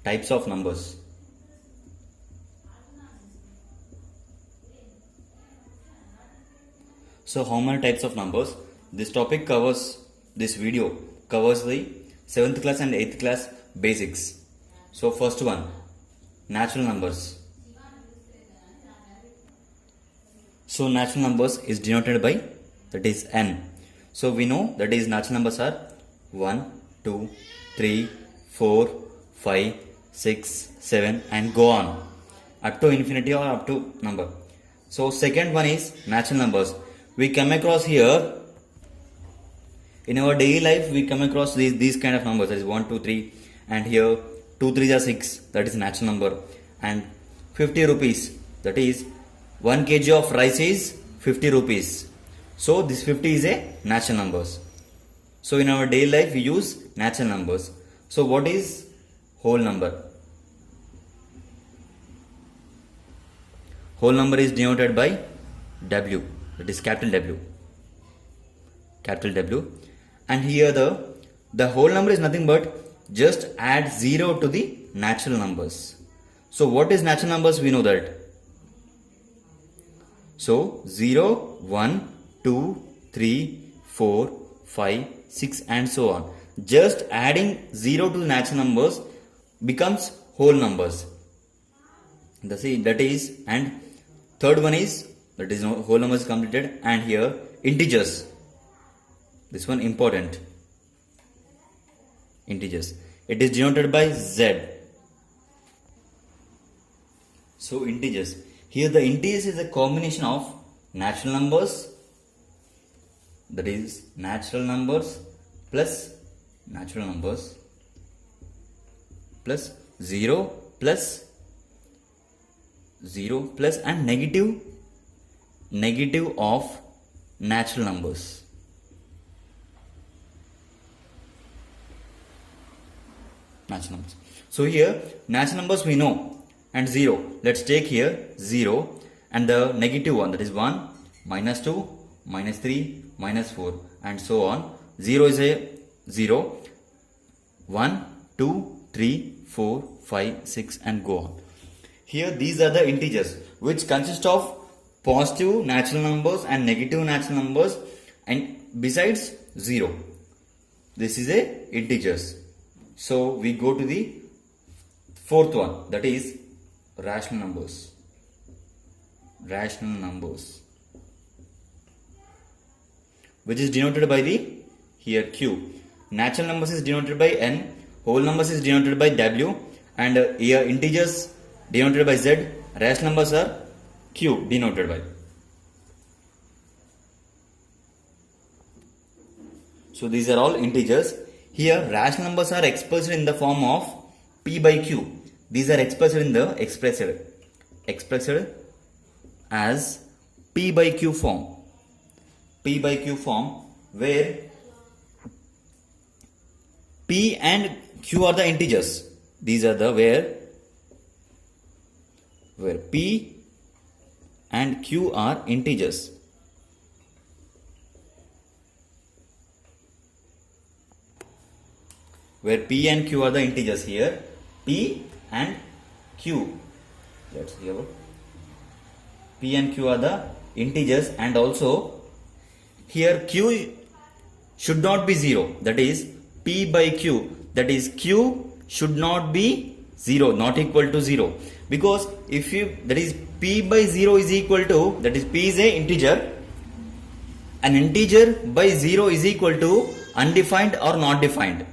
Types of numbers. So how many types of numbers? This video covers the 7th class and 8th class basics. So first one, natural numbers. So natural numbers is denoted by, that is n. So we know that is natural numbers are 1, 2, 3, 4, 5, 6, 7 and go on up to infinity or up to number. So second one is natural numbers. We come across here in our daily life, we come across these kind of numbers, that is 1, 2, 3 and here 2 3s are 6, that is natural number, and 50 rupees, that is 1 kg of rice is 50 rupees. So this 50 is a natural numbers. So in our daily life we use natural numbers. So what is whole number? Whole number is denoted by W, that is capital W. Capital W. And here the whole number is nothing but just add 0 to the natural numbers. So what is natural numbers? We know that. So 0, 1, 2, 3, 4, 5, 6 and so on. Just adding 0 to the natural numbers becomes whole numbers. That is, and third one is, that is whole numbers completed, and here integers. This one important. Integers. It is denoted by Z. So integers. Here the integers is a combination of natural numbers, that is natural numbers plus 0 plus and negative of natural numbers. Natural numbers. So here natural numbers we know, and 0. Let's take here 0 and the negative one, that is 1, minus 2, minus 3, minus 4 and so on. 0 is a 0, 1, 2, 3, 4, 5, 6 and go on. Here these are the integers which consist of positive natural numbers and negative natural numbers, and besides 0. This is a integers. So we go to the fourth one, that is rational numbers. Rational numbers, which is denoted by the here Q. Natural numbers is denoted by N, whole numbers is denoted by W, and here integers denoted by Z, rational numbers are Q denoted by. So these are all integers. Here rational numbers are expressed in the form of P by Q. These are expressed as P by Q form. P by Q form, where P and Q are the integers. These are the where P and Q are integers. Where P and Q are the integers here. P and Q. Let's see about P and Q are the integers, and also here Q should not be 0. That is P by Q. That is Q should not be 0, not equal to 0. Because if you, that is P by 0 is equal to, that is P is a integer. An integer by 0 is equal to undefined or not defined.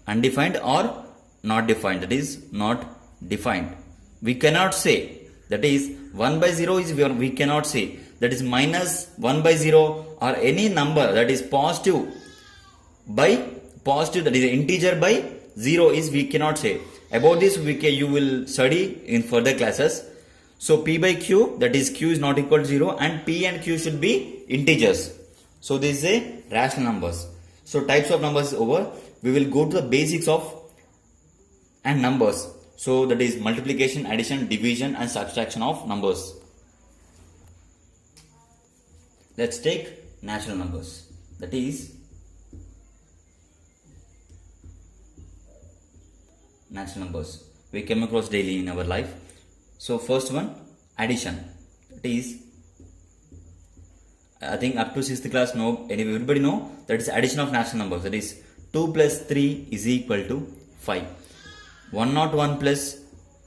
Undefined or not defined, that is not defined. We cannot say, that is 1 by 0 is we cannot say, that is minus 1 by 0 or any number that is positive, that is integer by 0 is we cannot say. About this you will study in further classes. So P by Q, that is Q is not equal to 0, and P and Q should be integers. So this is a rational numbers. So types of numbers is over. We will go to the basics of and numbers. So that is multiplication, addition, division and subtraction of numbers. Let's take natural numbers. That is natural numbers we came across daily in our life. So first one, addition. That is, I think up to 6th class, anyway, everybody know that is addition of natural numbers. That is 2 plus 3 is equal to 5. 101 plus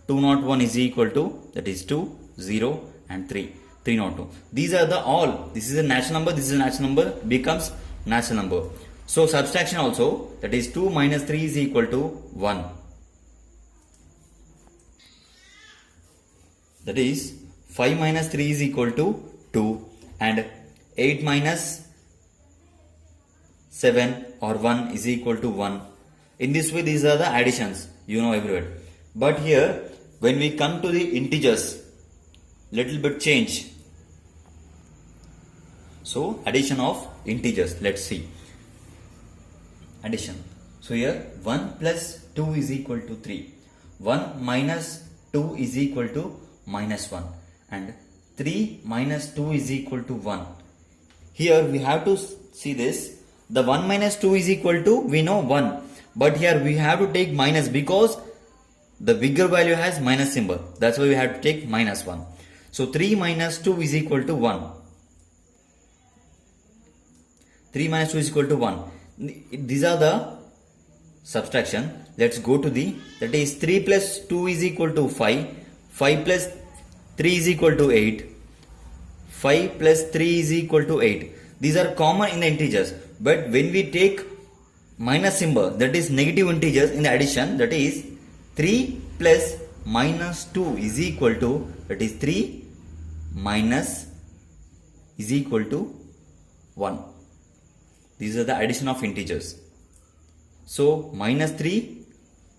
201 is equal to, that is 2, 0 and 3. 302. These are the all. This is a natural number, this is a natural number, becomes natural number. So subtraction also, that is 2 minus 3 is equal to 1. That is 5 minus 3 is equal to 2 and 8 minus 7 or 1 is equal to 1. In this way, these are the additions, you know, everywhere. But here, when we come to the integers, little bit change. So addition of integers, let's see. Addition. So here 1 plus 2 is equal to 3. 1 minus 2 is equal to minus 1. And 3 minus 2 is equal to 1. Here we have to see this. The 1 minus 2 is equal to, we know 1. But here we have to take minus because the bigger value has minus symbol. That's why we have to take minus 1. So 3 minus 2 is equal to 1. 3 minus 2 is equal to 1. These are the subtraction. Let's go to the, that is 3 plus 2 is equal to 5. 5 plus 3 is equal to 8. 5 plus 3 is equal to 8. These are common in the integers. But when we take minus symbol, that is negative integers in the addition, that is 3 plus minus 2 is equal to, that is 3 minus is equal to 1. These are the addition of integers. So minus 3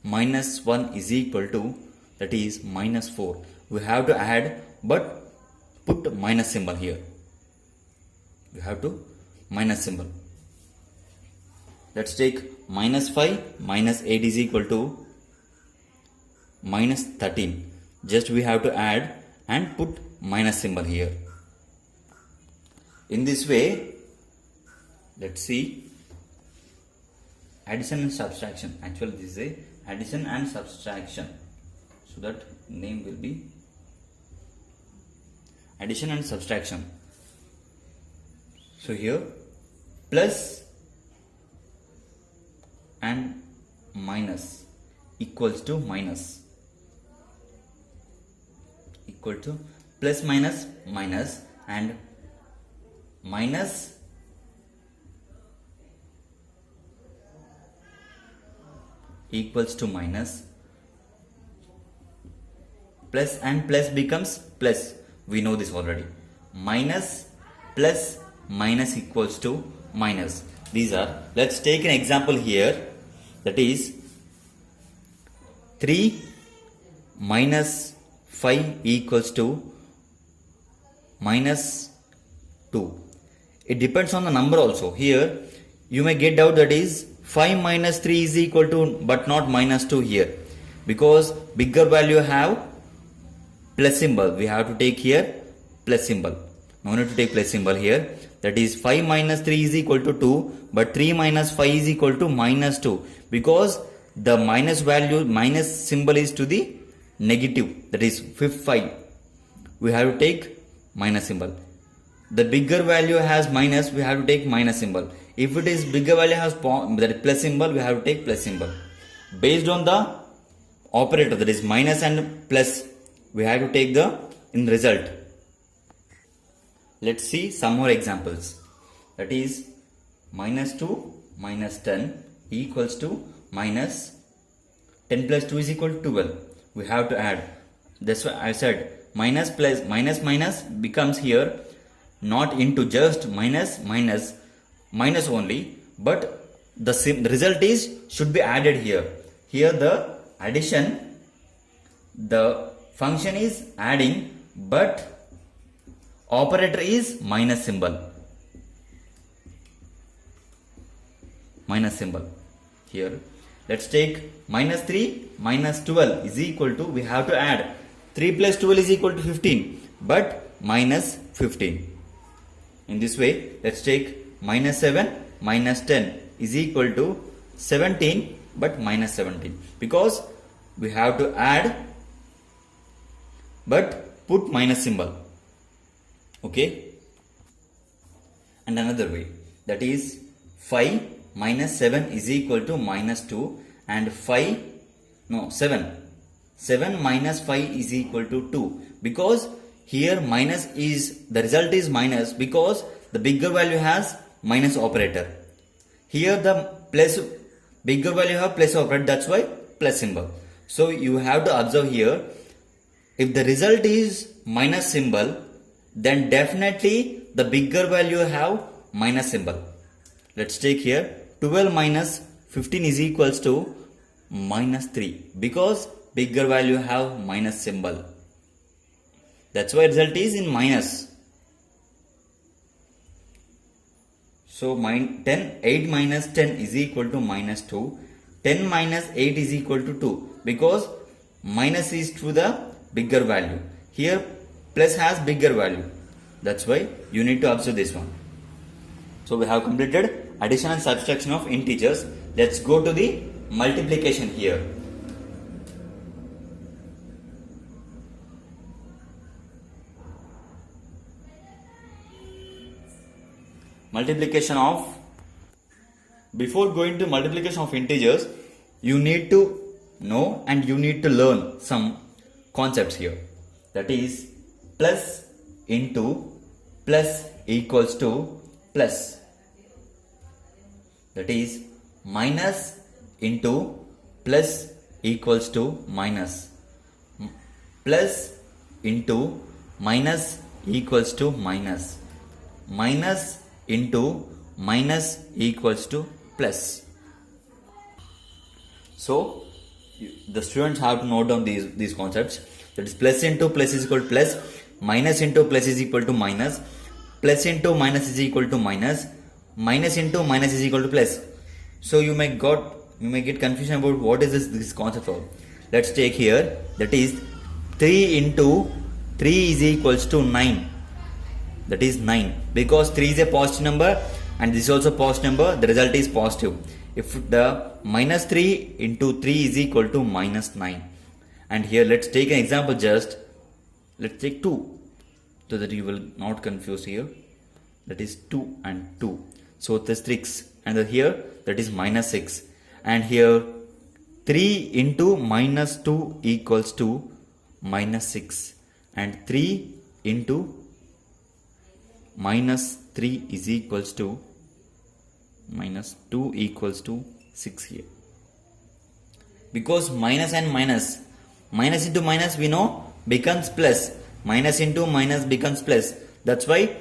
minus 1 is equal to, that is minus 4. We have to add but put minus symbol here. We have to minus symbol. Let's take minus 5 minus 8 is equal to minus 13. Just we have to add and put minus symbol here. In this way, let's see addition and subtraction. Actually, this is a addition and subtraction. So that name will be addition and subtraction. So here plus and minus equals to minus, equal to plus minus minus and minus equals to minus, plus and plus becomes plus. We know this already. Minus plus minus equals to minus. These are, let's take an example here, that is 3 minus 5 equals to minus 2. It depends on the number also. Here you may get doubt, that is 5 minus 3 is equal to, but not minus 2 here, because bigger value have plus symbol. We have to take here plus symbol. No need to take plus symbol here. That is 5 minus 3 is equal to 2, but 3 minus 5 is equal to minus 2, because the minus value, minus symbol is to the negative, that is 5. We have to take minus symbol. The bigger value has minus, we have to take minus symbol. If it is bigger value has that plus symbol, we have to take plus symbol. Based on the operator, that is minus and plus, we have to take the in result. Let's see some more examples. That is minus 2 minus 10 equals to minus 10 plus 2 is equal to 12. We have to add. That's why I said minus plus minus minus becomes here not into just minus minus minus only, but the result is should be added here. Here the addition, the function is adding, but operator is minus symbol. Minus symbol. Here let's take minus 3 minus 12 is equal to, we have to add 3 plus 12 is equal to 15, but minus 15. In this way, let's take minus 7 minus 10 is equal to 17, but minus 17, because we have to add, but put minus symbol. Okay. And another way, that is 5 minus 7 is equal to minus 2, and 7 minus 5 is equal to 2, because here minus is, the result is minus because the bigger value has minus operator. Here the plus, bigger value have plus operator, that's why plus symbol. So you have to observe here, if the result is minus symbol, then definitely the bigger value have minus symbol. Let's take here 12 minus 15 is equals to minus 3, because bigger value have minus symbol. That's why result is in minus. So 8 minus 10 is equal to minus 2. 10 minus 8 is equal to 2, because minus is to the bigger value. Here plus has bigger value. That's why you need to observe this one. So we have completed addition and subtraction of integers. Let's go to the multiplication here. Multiplication of, before going to multiplication of integers, you need to know and you need to learn some concepts here. That is, plus into plus equals to plus. That is, minus into plus equals to minus. Plus into minus equals to minus. Minus into minus equals to plus. So the students have to note down these concepts. That is, plus into plus is equal to plus, minus into plus is equal to minus, plus into minus is equal to minus, minus into minus is equal to plus. So you may get confusion about what is this concept of. Let's take here, that is 3 into 3 is equals to 9. That is 9, because 3 is a positive number and this is also positive number, the result is positive. If the minus 3 into 3 is equal to minus 9. And here let's take an example, just let's take 2, so that you will not confuse here. That is 2 and 2. So this 6, and here that is minus 6. And here 3 into minus 2 equals to minus 6. And 3 into minus 3 is equals to minus 2 equals to 6 here. Because minus and minus, minus into minus we know becomes plus, minus into minus becomes plus. That's why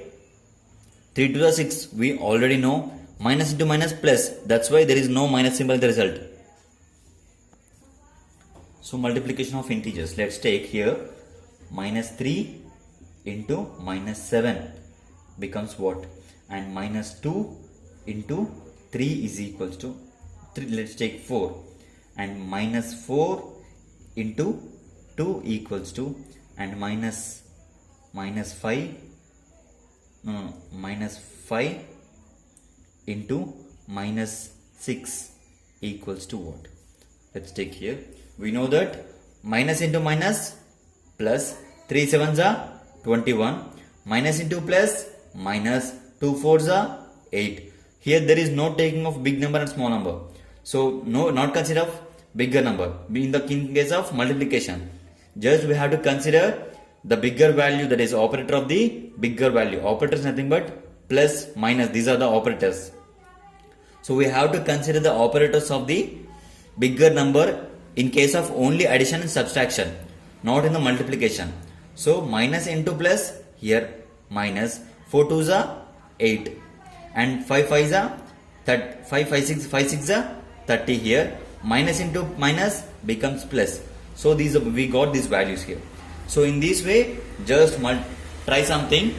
3 to the 6 we already know, minus into minus plus. That's why there is no minus symbol in the result. So multiplication of integers. Let's take here minus 3 into minus 7 becomes what? And minus 2 into 3 is equals to 3. Let's take 4. And minus 4 into 2 equals to, and minus 5 into minus 6 equals to what? Let's take here. We know that minus into minus plus, 3 7s are 21, minus into plus minus, 2 4s are 8. Here there is no taking of big number and small number. So no, not consider of bigger number. In the case of multiplication, just we have to consider the bigger value, that is operator of the bigger value. Operator is nothing but plus, minus. These are the operators. So we have to consider the operators of the bigger number in case of only addition and subtraction, not in the multiplication. So minus into plus, here minus, 4 2s are 8, and 5 5s are 5 6 are 30 here. Minus into minus becomes plus. So we got these values here. So in this way, just try something.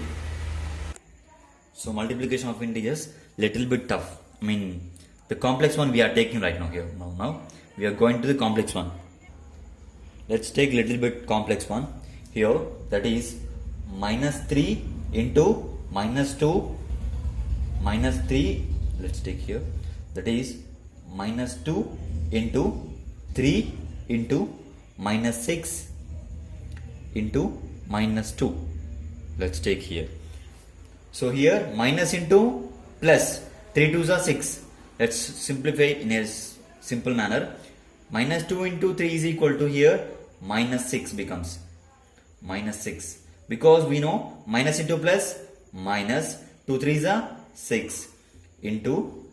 So multiplication of integers, little bit tough. I mean, the complex one we are taking right now here. Now we are going to the complex one. Let's take little bit complex one here. That is minus 3 into minus 2 minus 3. Let's take here. That is minus 2 into 3 into minus 6 into minus 2. Let's take here. So here minus into plus, 3 2s are 6. Let's simplify in a simple manner. Minus 2 into 3 is equal to here minus 6 becomes minus 6, because we know minus into plus minus, 2 3s are 6 into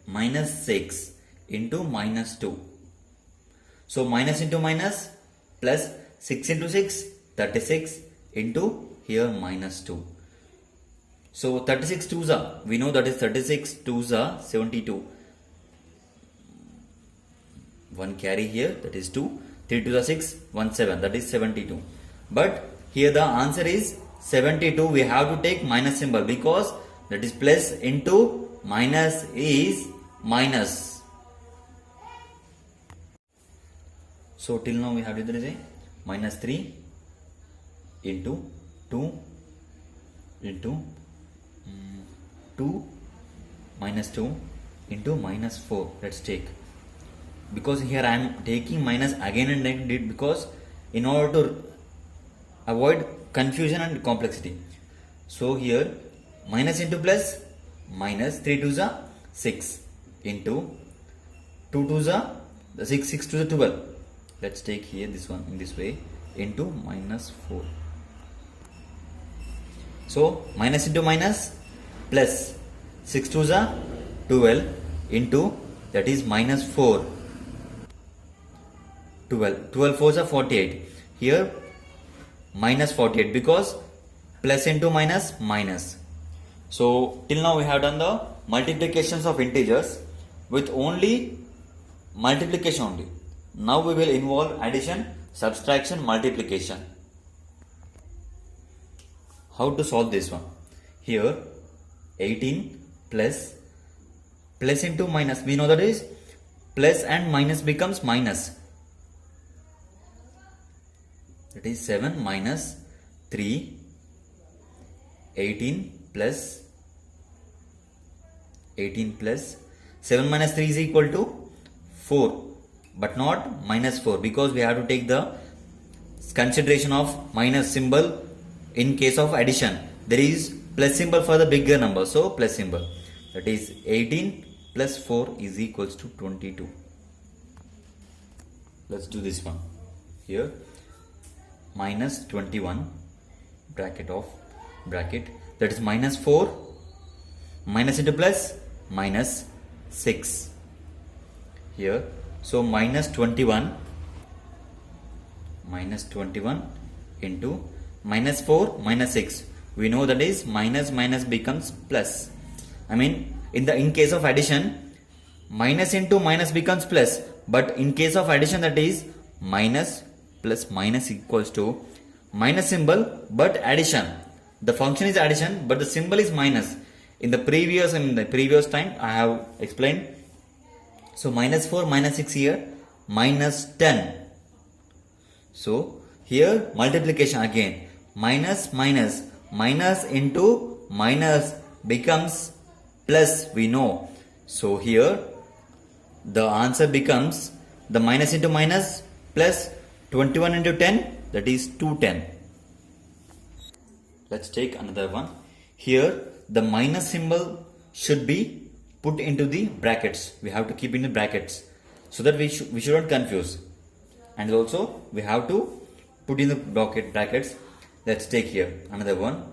minus 6 into minus 2. So minus into minus plus, 6 into 6 36 into here minus 2. So 36 2s are, we know that is 36 2s are 72. One carry here, that is 2. 3 2s are 6, 1 7, that is 72. But here the answer is 72. We have to take minus symbol, because that is plus into minus is minus. So till now we have to do minus 3 into 2 into 2 minus 2 into minus 4. Let's take, because here I am taking minus again and again, because in order to avoid confusion and complexity. So here minus into plus minus, 3 2s are 6 into 2 2s are the 6 6 to the 12. Let's take here this one in this way, into minus 4. So minus into minus plus, 6 2s are 12 into, that is minus 4. 12 4s are 48. Here minus 48, because plus into minus minus. So till now we have done the multiplications of integers with only multiplication only. Now we will involve addition, subtraction, multiplication. How to solve this one? Here 18 plus into minus, we know that is plus and minus becomes minus. That is 7 minus 3, 18 plus 7 minus 3 is equal to 4, but not minus 4, because we have to take the consideration of minus symbol in case of addition. There is plus symbol for the bigger number, so plus symbol. That is 18 plus 4 is equals to 22. Let's do this one. Here minus 21 bracket that is minus 4 minus into plus minus 6 here. So minus 21 into minus 4 minus 6, we know that is minus minus becomes plus. I mean in case of addition, minus into minus becomes plus, but in case of addition, that is minus plus minus equals to minus symbol, but addition. The function is addition, but the symbol is minus. In the previous time I have explained. So minus 4 minus 6 here minus 10. So here multiplication again, minus into minus becomes plus, we know. So here the answer becomes the minus into minus plus 21 into 10, that is 210. Let's take another one. Here the minus symbol should be put into the brackets. We have to keep in the brackets so that we shouldn't confuse. And also we have to put in the brackets. Let's take here another one.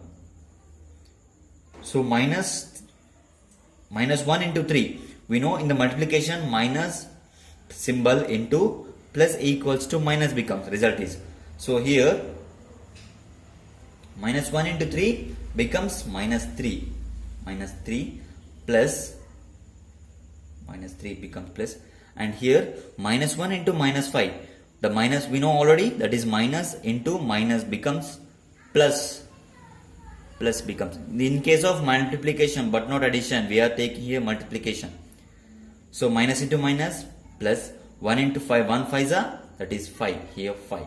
So minus 1 into 3. We know in the multiplication, minus symbol into plus equals to minus becomes, result is. So here minus 1 into 3 becomes minus 3. Minus 3 plus minus 3 becomes plus. And here minus 1 into minus 5. The minus we know already, that is minus into minus becomes plus. Plus becomes. In case of multiplication but not addition, we are taking here multiplication. So minus into minus plus 1 into 5. 1 5s are, that is 5. Here 5.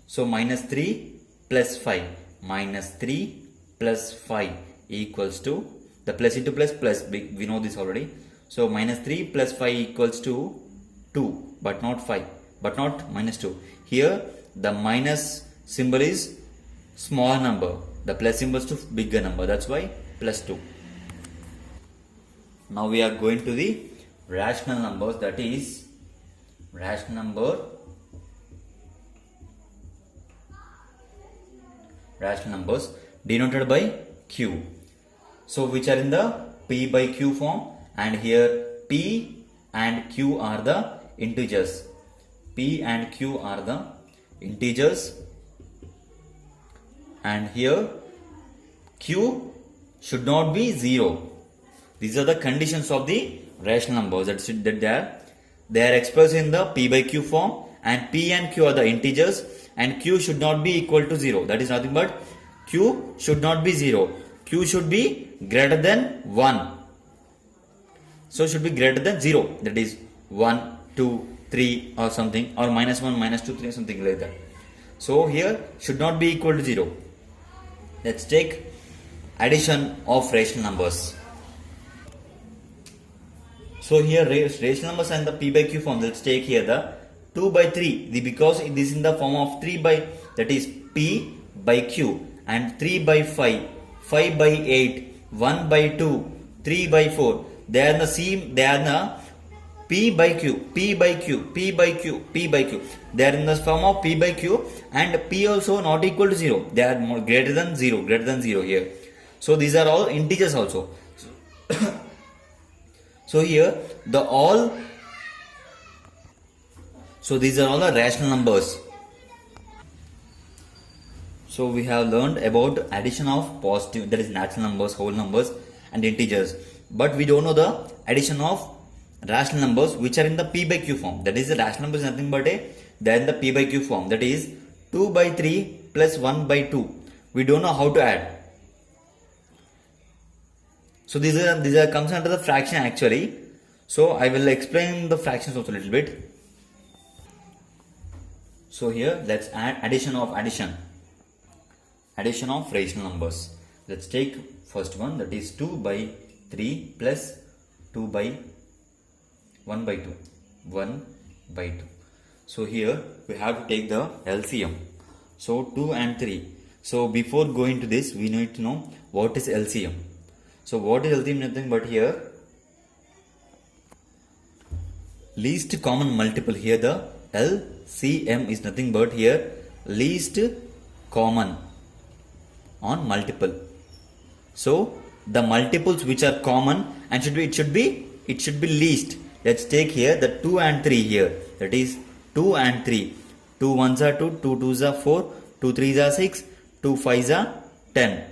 So minus 3 plus 5. Minus 3 plus 5 equals to, the plus into plus, we know this already. So minus 3 plus 5 equals to 2, but not 5. but not minus 2. Here the minus symbol is small number, the plus symbol is to bigger number, that's why plus 2. Now we are going to the rational numbers, that is rational numbers denoted by Q. So which are in the P by Q form, and here P and Q are the integers. P and Q are the integers, and here Q should not be 0. These are the conditions of the rational numbers, that they are expressed in the P by Q form, and P and Q are the integers, and Q should not be equal to 0. That is nothing but Q should not be 0. Q should be greater than 1. So should be greater than 0. That is 1, 2, 3 or something, or minus 1, minus 2, 3, something like that. So here should not be equal to 0. Let's take addition of rational numbers. So here rational numbers and the P by Q form. Let's take here the 2 by 3, because it is in the form of 3 by, that is P by Q, and 3 by 5, 5 by 8, 1 by 2, 3 by 4. They are the same, they are the P by Q, P by Q, P by Q, P by Q. They are in the form of P by Q, and P also not equal to 0. They are more greater than 0, here. So these are all integers also. So here these are all the rational numbers. So we have learned about addition of positive, that is natural numbers, whole numbers and integers. But we don't know the addition of rational numbers which are in the P by Q form. That is, the rational number is nothing but they are in the P by Q form. That is 2 by 3 plus 1 by 2. We don't know how to add. So these are comes under the fraction actually. So I will explain the fractions also a little bit. So here let's add addition of rational numbers. Let's take first one, that is 2 by 3 plus 2 by 1 by 2. 1 by 2. So here we have to take the LCM. So 2 and 3. So before going to this, we need to know what is LCM. So what is LCM? Nothing but here least common multiple. Here the LCM is nothing but here least common on multiple. So the multiples which are common and it should be least. Let's take here the 2 and 3 here. That is 2 and 3. 2 1s are 2, 2 2s are 4, 2 3s are 6, 2 5s are 10.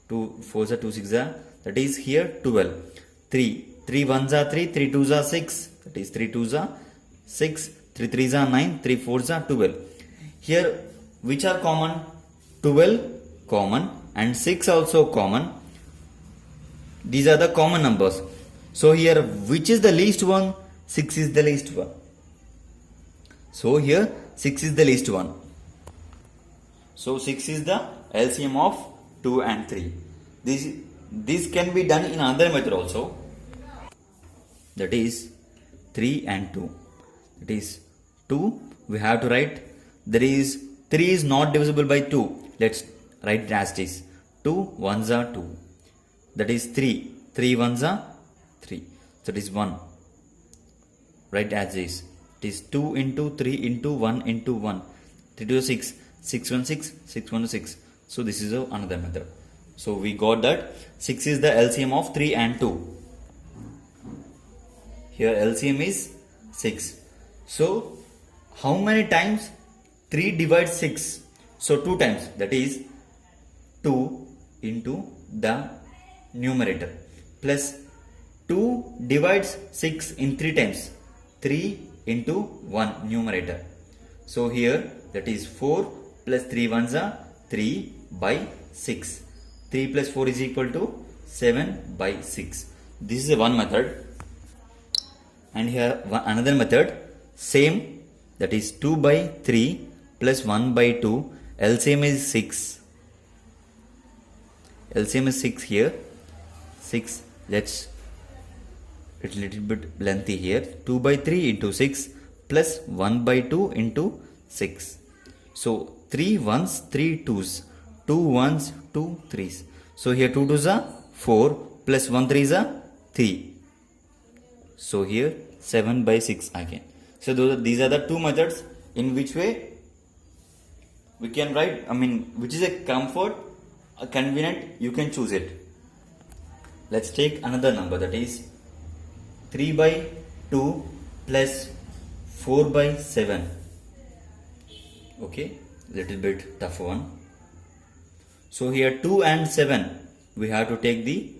2 4s are 2 6s are, that is here 12. 3 1s are 3, 3 2s are 6, that is 3 2s are 6, 3 3s are 9, 3 4s are 12. Here which are common? 12 common and 6 also common. These are the common numbers. So here which is the least one? 6 is the least one. So here 6 is the least one. So 6 is the LCM of 2 and 3. This can be done in another method also. That is 3 and 2. That is 2 we have to write. There is 3 is not divisible by 2. Let's write it as this. 2 1s are 2. That is 3. 3 1s are 3. That is 1. Write as this. It is 2 into 3 into 1 into 1. 3 to 6. 6 1 6. 6 1 6. So this is another method. So we got that 6 is the LCM of 3 and 2. Here LCM is 6. So how many times 3 divides 6? So 2 times. That is 2 into the numerator plus 2 divides 6 in 3 times. 3 into 1 numerator. So here that is 4 plus 3 1s are 3 by 6. 3 plus 4 is equal to 7 by 6. This is one method. And here another method, same, that is 2 by 3 plus 1 by 2. LCM is 6. LCM is 6 here. 6. Let's, it's a little bit lengthy here. 2 by 3 into 6 plus 1 by 2 into 6. So 3 ones, 3 twos, 2 ones, 2 threes. So here 2 twos are 4 plus 1 threes are 3. So here 7 by 6 again. So these are the two methods in which way we can write, which is a comfort, a convenient, you can choose it. Let's take another number, that is 3 by 2 plus 4 by 7. Okay, little bit tough one. So here 2 and 7, we have to take the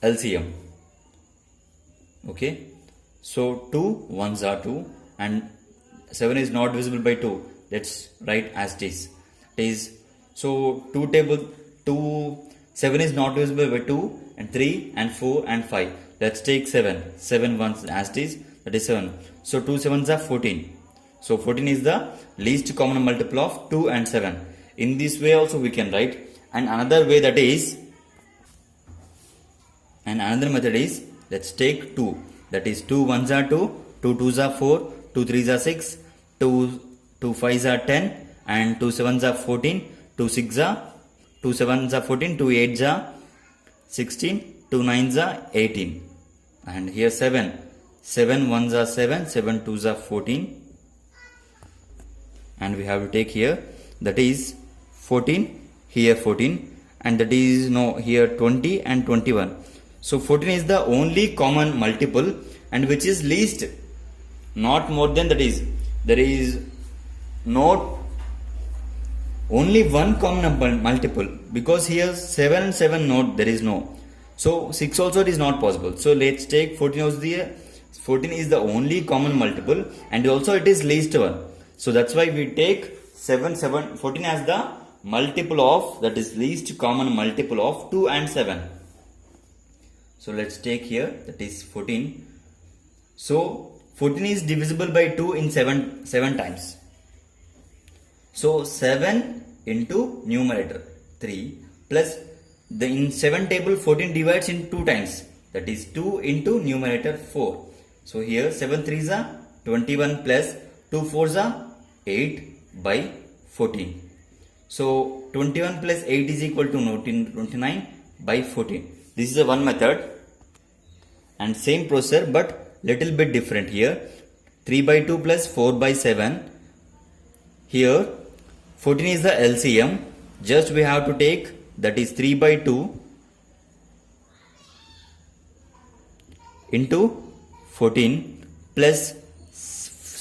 LCM. Okay, so 2 ones are 2 and 7 is not divisible by 2. Let's write as it is. So 7 is not divisible by 2 and 3 and 4 and 5. Let's take 7. 7 ones as it is, that is 7. So 2 sevens are 14. So 14 is the least common multiple of 2 and 7. In this way also we can write. And another way, that is, and another method is, let's take 2. That is 2 ones are 2, 2 twos are 4, 2 threes are 6, 2 fives are 10, and 2 sevens are 14, 2 sevens are 14, 2 eights are 16, 2 nines are 18. And here 7 ones are 7, 7 twos are 14. And we have to take here, that is 14, here 14, and that is here 20 and 21. So 14 is the only common multiple and which is least, not more than, that is, there is not only one common multiple, because here 7 and 7 there is no. So 6 also it is not possible. So let's take 14 as the 14 is the only common multiple and also it is least one. So that's why we take 14 as the multiple of, that is least common multiple of 2 and 7. So let's take here, that is 14. So 14 is divisible by 2 in 7 times. So 7 into numerator 3 plus in 7 table 14 divides in 2 times, that is 2 into numerator 4. So here 7 threes are 21 plus 2 fours are 8 by 14. So 21 plus 8 is equal to 29 by 14. This is a one method and same procedure but little bit different here. 3 by 2 plus 4 by 7. Here 14 is the LCM. Just we have to take, that is 3 by 2 into 14 plus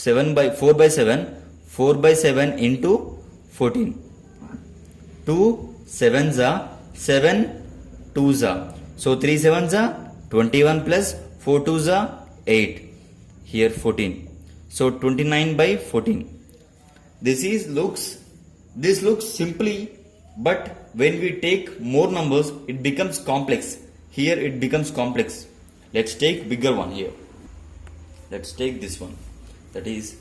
4 by 7. 4 by 7 into 14. 2 sevens are 7 twos are. So 3 sevens are 21 plus 4 twos are 8. Here 14. So 29 by 14. This looks simply, but when we take more numbers it becomes complex. Here it becomes complex. Let's take bigger one here. Let's take this one. That is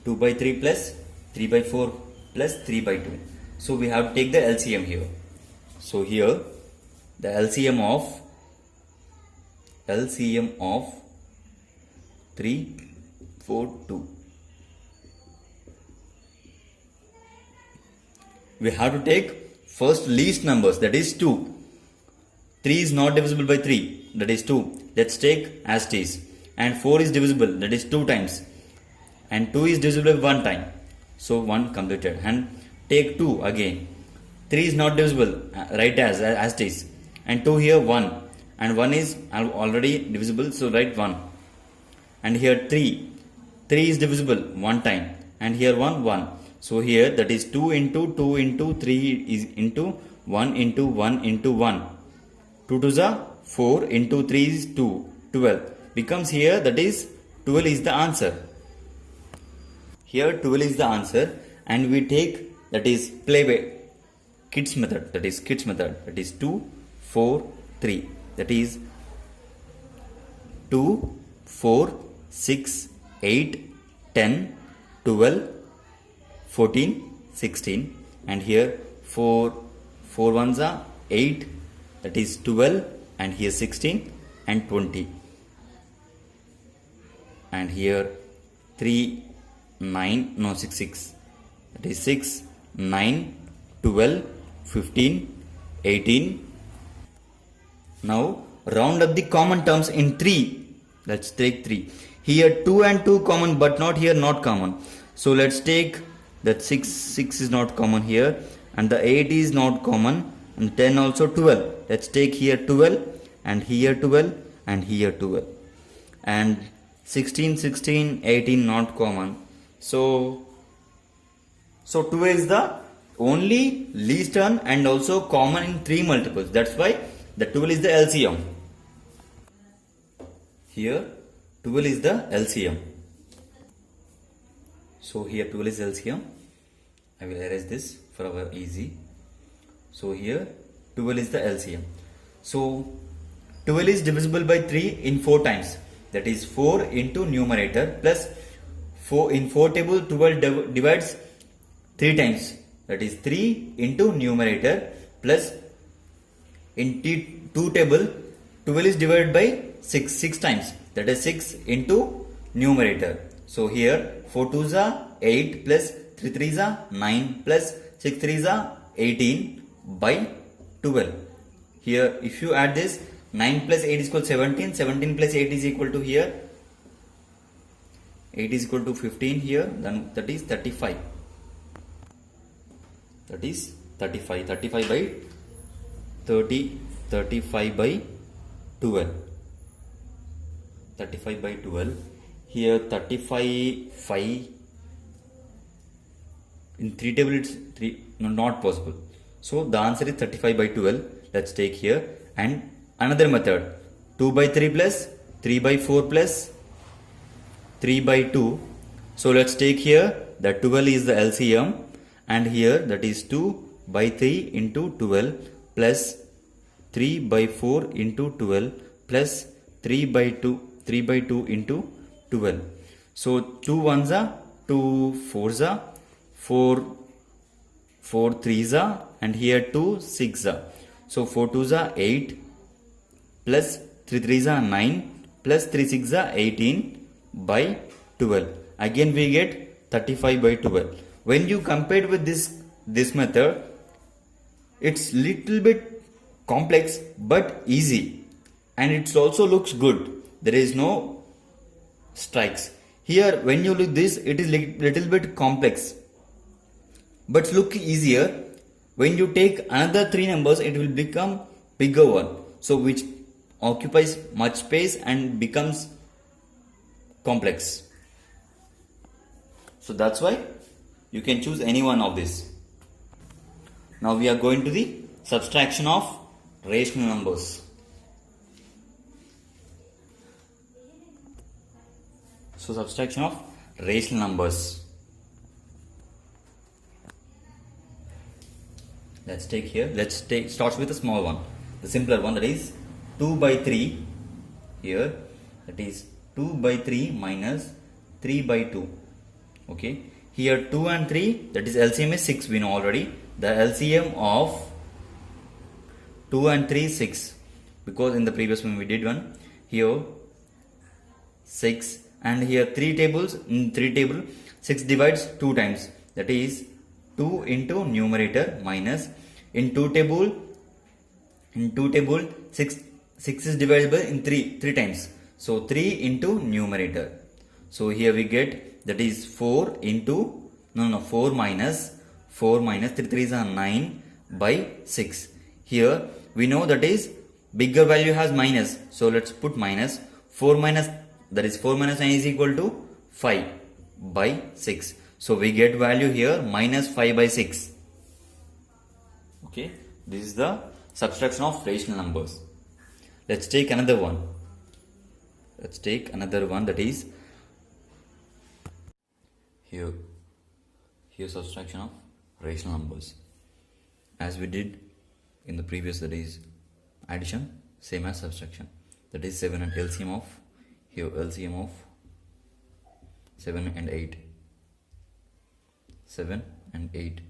2 by 3 plus 3 by 4 plus 3 by 2. So we have to take the LCM here. So here the LCM of 3, 4, 2. We have to take first least numbers, that is 2. 3 is not divisible by 3, that is 2. Let's take as it is. And 4 is divisible, that is 2 times. And 2 is divisible by 1 time. So 1 completed. And take 2 again. 3 is not divisible, write as it is. And 2 here 1. And 1 is already divisible, so write 1. And here 3. 3 is divisible 1 time. And here 1. So here that is 2 into 2 into 3 is into 1 into 1 into 1. 2 to the 4 into 3 is 2. 12. Becomes here, that is 12 is the answer. Here 12 is the answer and we take, that is kids method. That is 2, 4, 3. That is 2, 4, 6, 8, 10, 12, 14, 16. And here 4 ones are 8. That is 12 and here 16 and 20. and here 3 9 no 6 6, that is 6 9 12 15 18. Now round up the common terms in 3. Let's take 3. Here 2 and 2 common, but not here, not common. So let's take that 6 is not common here, and the 8 is not common, and 10 also 12. Let's take here 12, and here 12, and here 12. And 16, 16, 18 not common. So 2 is the only least term and also common in 3 multiples. That's why the 12 is the LCM. Here 12 is the LCM. So here 12 is LCM. I will erase this for our easy. So here 12 is the LCM. So 12 is divisible by 3 in 4 times. That is 4 into numerator plus 4 in 4 table 12 divides 3 times. That is 3 into numerator plus in 2 table 12 is divided by 6 times. That is 6 into numerator. So here 4 2s are 8 plus 3 3s are 9 plus 6 3s are 18 by 12. Here if you add this, 9 plus 8 is equal to 17. 17 plus 8 is equal to here 8 is equal to 15 here, then that is 35. That is 35. 35 by 30. 35 by 12. 35 by 12. Here 35 5 in 3 table it's 3, no, not possible. So the answer is 35 by 12. Let's take here, and another method 2 by 3 plus 3 by 4 plus 3 by 2. So let's take here that 12 is the LCM, and here that is 2 by 3 into 12 plus 3 by 4 into 12 plus 3 by 2 into 12. So 2 ones are 2 fours are 4 3s are, and here 2 6 are. So 4 2s are 8 plus 3 3s are 9 plus 3 6 are 18 by 12. Again we get 35 by 12. When you compare with this method, it's little bit complex but easy, and it also looks good. There is no strikes. Here when you look this, it is little bit complex, but look easier. When you take another 3 numbers, it will become bigger one, so which occupies much space and becomes complex. So that's why you can choose any one of this. Now we are going to the subtraction of rational numbers. So subtraction of rational numbers. Let's take here. Starts with a small one, the simpler one, that is 2 by 3. Here that is 2 by 3 minus 3 by 2. Okay. Here 2 and 3, that is LCM is 6. We know already. The LCM of 2 and 3 is 6, because in the previous one we did one. Here 6, and here 3 tables. In 3 table 6 divides 2 times. That is 2 into numerator minus in 2 table 6 is divisible in 3 times. So 3 into numerator. So here we get, that is 4 into 4 minus 3 3s are 9 by 6. Here we know that is bigger value has minus, so let's put minus. 4 minus, that is 4 minus 9 is equal to 5 by 6. So we get value here minus 5 by 6. Okay, this is the subtraction of rational numbers. Let's take another one. That is here subtraction of rational numbers. As we did in the previous, that is addition same as subtraction. That is 7 and LCM of 7 and 8. 7 and 8.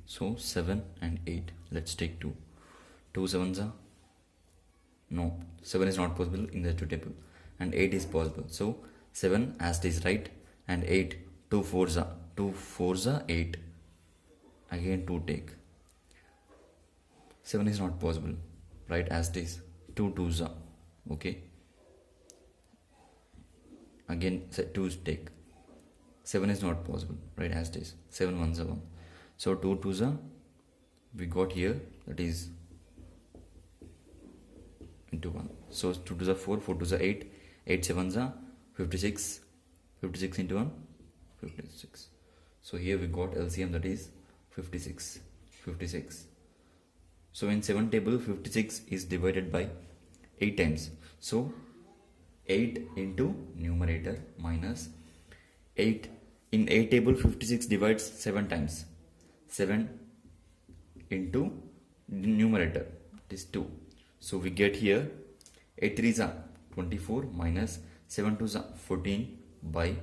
So 7 and 8. Let's take 2. 2 sevens are, no, 7 is not possible in the 2 table, and 8 is possible. So 7 as it is, right? And 8, 2 4s are 8. Again 2 take. 7 is not possible, right? As it is, 2 2s are, okay. Again 2 take. 7 is not possible, right? As it is, 7 1s are 1. So 2 2s are, we got here, that is into 1. So 2 2s are 4, 4 2s are 8, 8 7s are 56, 56 into 1, 56. So here we got LCM, that is 56, 56. So in 7 table, 56 is divided by 8 times. So 8 into numerator minus 8. In 8 table, 56 divides 7 times. 7 into numerator, it is 2. So we get here 8 3s are 24 minus 7 2s are 14 by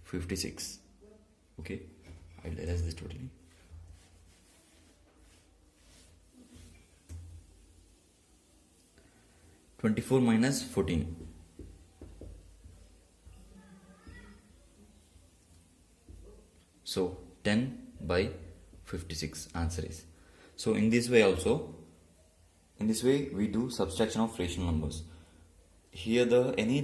56. Okay, I'll erase this totally. (24 minus 14). So 10 by 56 answer is. So in this way also, in this way we do subtraction of rational numbers. Here the any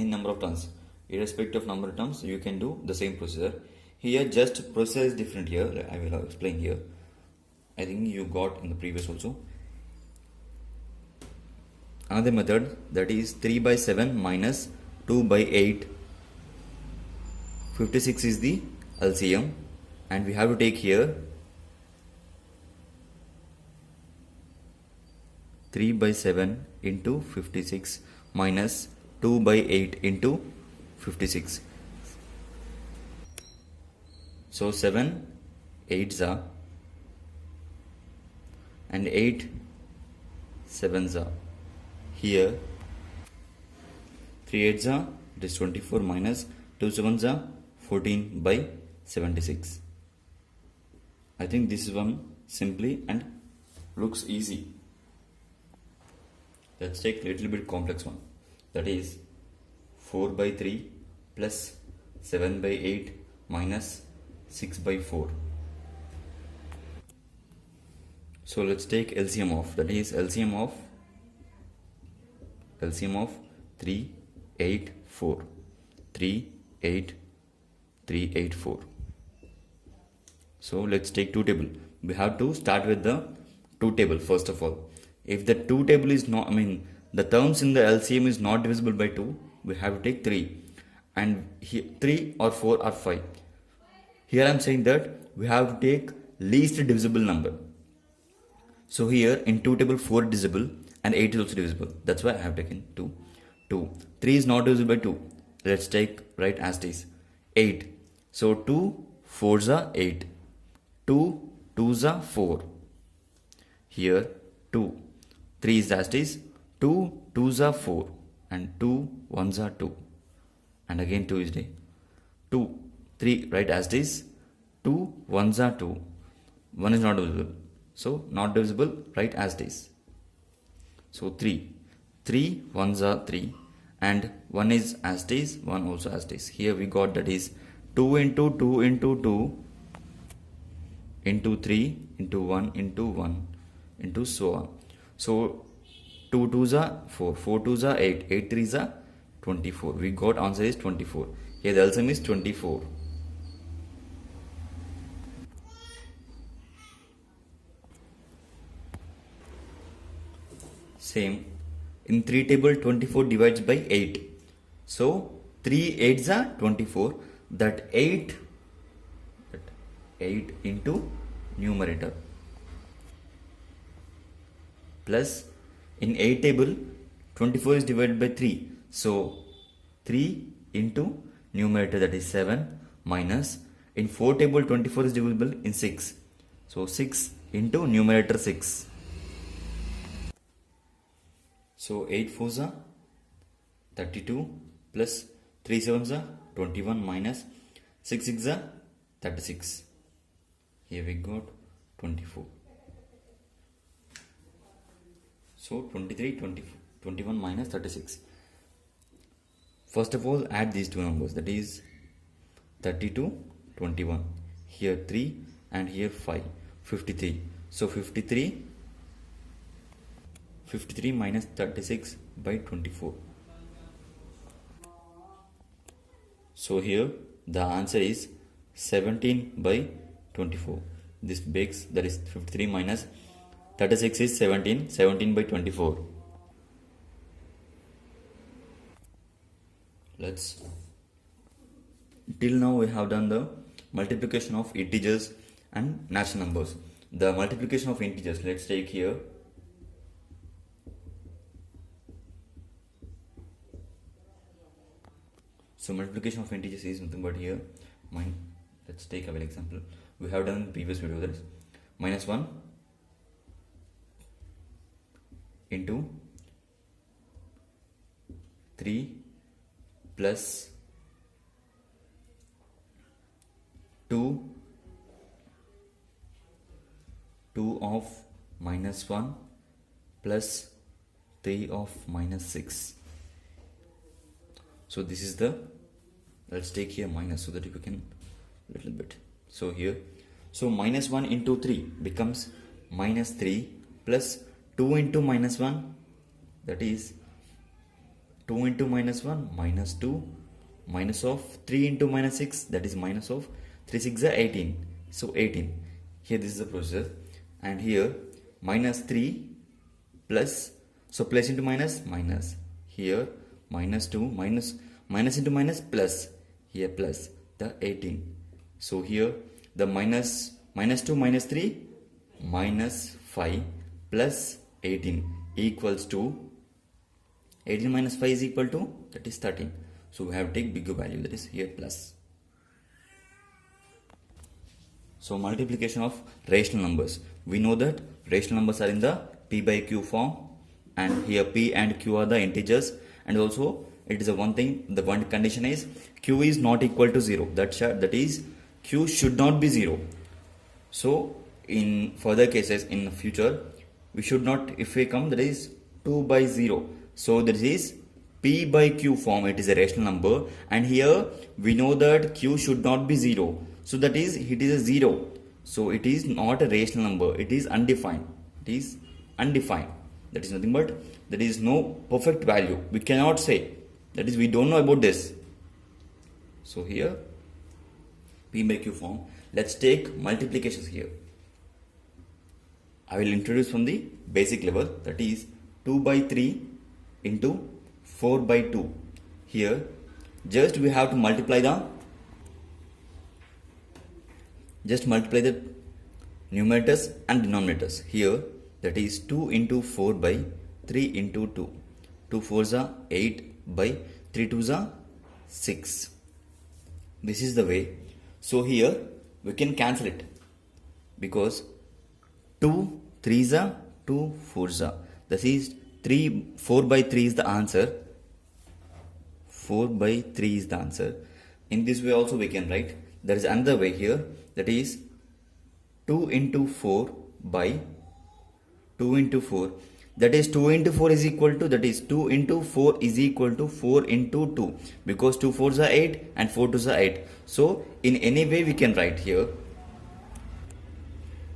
number of terms, irrespective of number of terms, you can do the same procedure. Here just procedure is different here. I will explain here. I think you got in the previous also. Another method, that is 3 by 7 minus 2 by 8. 56 is the LCM and we have to take here 3 by 7 into 56 minus 2 by 8 into 56. So 7 8s are and 8 7s are. Here 3 8s are, it is 24 minus 2 7s are 14 by 76. I think this is one simply and looks easy. Let's take a little bit complex one, that is 4 by 3 plus 7 by 8 minus 6 by 4. So let's take LCM of, that is LCM of 3 8 4, 3 8 3 8 4. So let's take 2 table. We have to start with the 2 table first of all. If the 2 table is not, the terms in the LCM is not divisible by 2, we have to take 3. And here 3 or 4 or 5. Here I am saying that we have to take least divisible number. So here in 2 table 4 is divisible and 8 is also divisible. That's why I have taken 2. 2. 3 is not divisible by 2. Let's take right as it is. 8. So 2 4s are 8. 2 2s are 4. Here 2. 3 is as it is. 2 2s are 4 and 2 1s are 2. And again 2 is there. 2 3 right as it is. 2 1s are 2. 1 is not divisible. So not divisible right as it is. So 3 1s are 3 and 1 is as it is, 1 also as it is. Here we got that is 2 into 2 into 2 into 3 into 1 into 1 into so on. So 2 2s are 4, 4 2s are 8, 8 3s are 24. We got answer is 24. Here the LCM is 24. Same. In 3 table 24 divides by 8. So 3 8s are 24. That 8 into numerator plus in 8 table 24 is divided by 3. So 3 into numerator, that is 7, minus in 4 table 24 is divisible in 6. So 6 into numerator 6. So 8 4s are 32 plus 3 7s are 21 minus 6 6 are 36. Here we got 24. So 23 24, 21 minus 36. First of all, add these two numbers, that is 32, 21. Here 3 and here 5, 53. So 53 minus 36 by 24. So here the answer is 17 by 24. This makes, that is 53 minus 36 is 17 by 24. Till now we have done the multiplication of integers and natural numbers. The multiplication of integers, let's take here. So multiplication of integers is nothing but here, let's take a example. We have done in the previous video, that is minus 1 into 3 plus 2 of minus 1 plus 3 of minus 6. So this is the, let's take here minus so that you can little bit. So here, so minus 1 into 3 becomes minus 3 plus 2 into minus 1, that is 2 into minus 1 minus 2, minus of 3 into minus 6, that is minus of 3 6 are 18. So 18. Here this is the procedure. And here minus 3 plus, so plus into minus, minus. Here minus 2, minus into minus, plus. Here plus the 18. So here the minus 2 minus 3 minus 5 plus 18 equals to 18 minus 5 is equal to, that is 13. So we have to take bigger value, that is here plus. So multiplication of rational numbers. We know that rational numbers are in the p by q form, and here p and q are the integers, and also it is a one thing, the one condition is q is not equal to 0. That is q should not be 0. So in further cases in the future, we should not, if we come, that is 2 by 0. So this is p by q form, it is a rational number, and here we know that q should not be 0. So that is, it is a 0. So it is not a rational number, it is undefined. It is undefined. That is nothing but, there is no perfect value. We cannot say. That is, we don't know about this. So here, p by q form. Let's take multiplications here. I will introduce from the basic level, that is 2 by 3 into 4 by 2. Here, just we have to multiply the numerators and denominators. Here, that is 2 into 4 by 3 into 2. 2 4s are 8 by 3 2s are 6. This is the way. So here, we can cancel it, because 2 3s are 2 4s are. That is 4 by 3 is the answer. 4 by 3 is the answer. In this way also we can write. There is another way here, that is 2 into 4 by 2 into 4. That is 2 into 4 is equal to, that is 2 into 4 is equal to 4 into 2, because 2 4s are 8 and 4 2s are 8. So in any way we can write here.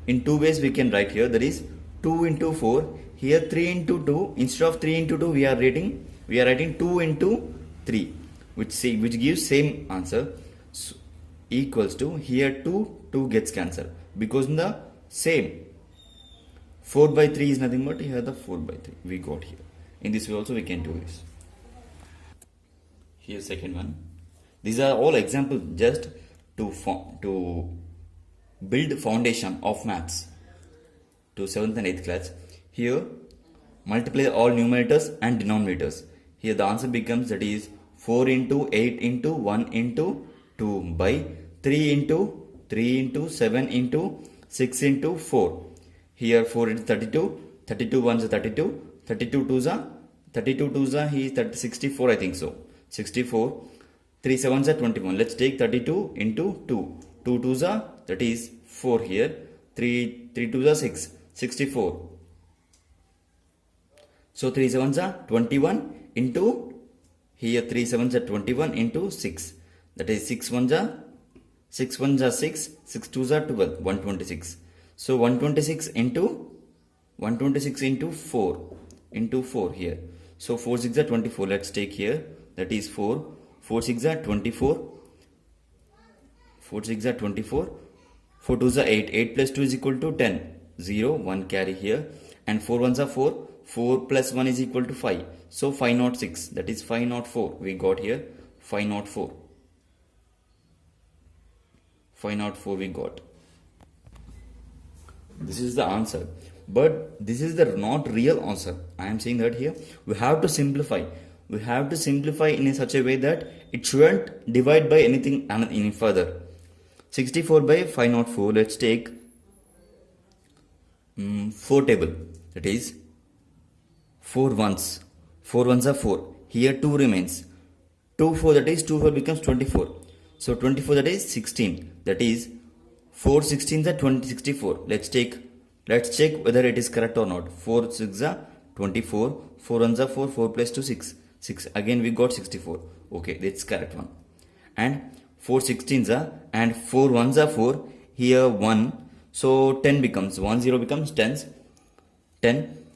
In two ways we can write here, that is 2 into 4. Here 3 into 2, instead of 3 into 2 we are writing 2 into 3, which gives same answer. So, equals to, here 2 gets cancelled, because in the same 4 by 3 is nothing but here the 4 by 3 we got here. In this way also we can do this. Here second one. These are all examples just to build foundation of maths to 7th and 8th class. Here multiply all numerators and denominators. Here the answer becomes, that is 4 into 8 into 1 into 2 by 3 into 7 into 6 into 4. Here 4 into 32, 32 ones are 32, 32 twos are he is 64, I think so. 64, 3 sevens are 21. Let's take 32 into 2. 2 twos are, that is 4 here. 3 twos are 6, 64. So 3 sevens are 21 into here 3 7s are 21 into 6. That is 6 1s are 6 1s are 6, 6 2s are 12, 126. So 126 into 4 here. So 4 6 are 24. Let's take here. That is 4. 4 6 are 24. 4 6 are 24. 4 2s are 8. 8 plus 2 is equal to 10. 0, 1 carry here. And 4 1s are 4. 4 plus 1 is equal to 5. So 506. That is 504. We got here 504. 504 we got. This is the answer. But this is the not real answer. I am saying that here. We have to simplify. We have to simplify in such a way that it shouldn't divide by anything any further. 64 by 504. Let's take 4 table. That is 4 ones. 4 ones are 4. Here 2 remains. 2 4, that is 2 4 becomes 24. So 24, that is 16. That is 4 16s are 64. Let's check whether it is correct or not. 4 6 are 24. 4 1s are 4. 4 plus 2 6. 6. Again we got 64. Okay, that's correct one. And 4 16s are and 4 1s are 4. Here 1. So 10 becomes 1 0 becomes 10.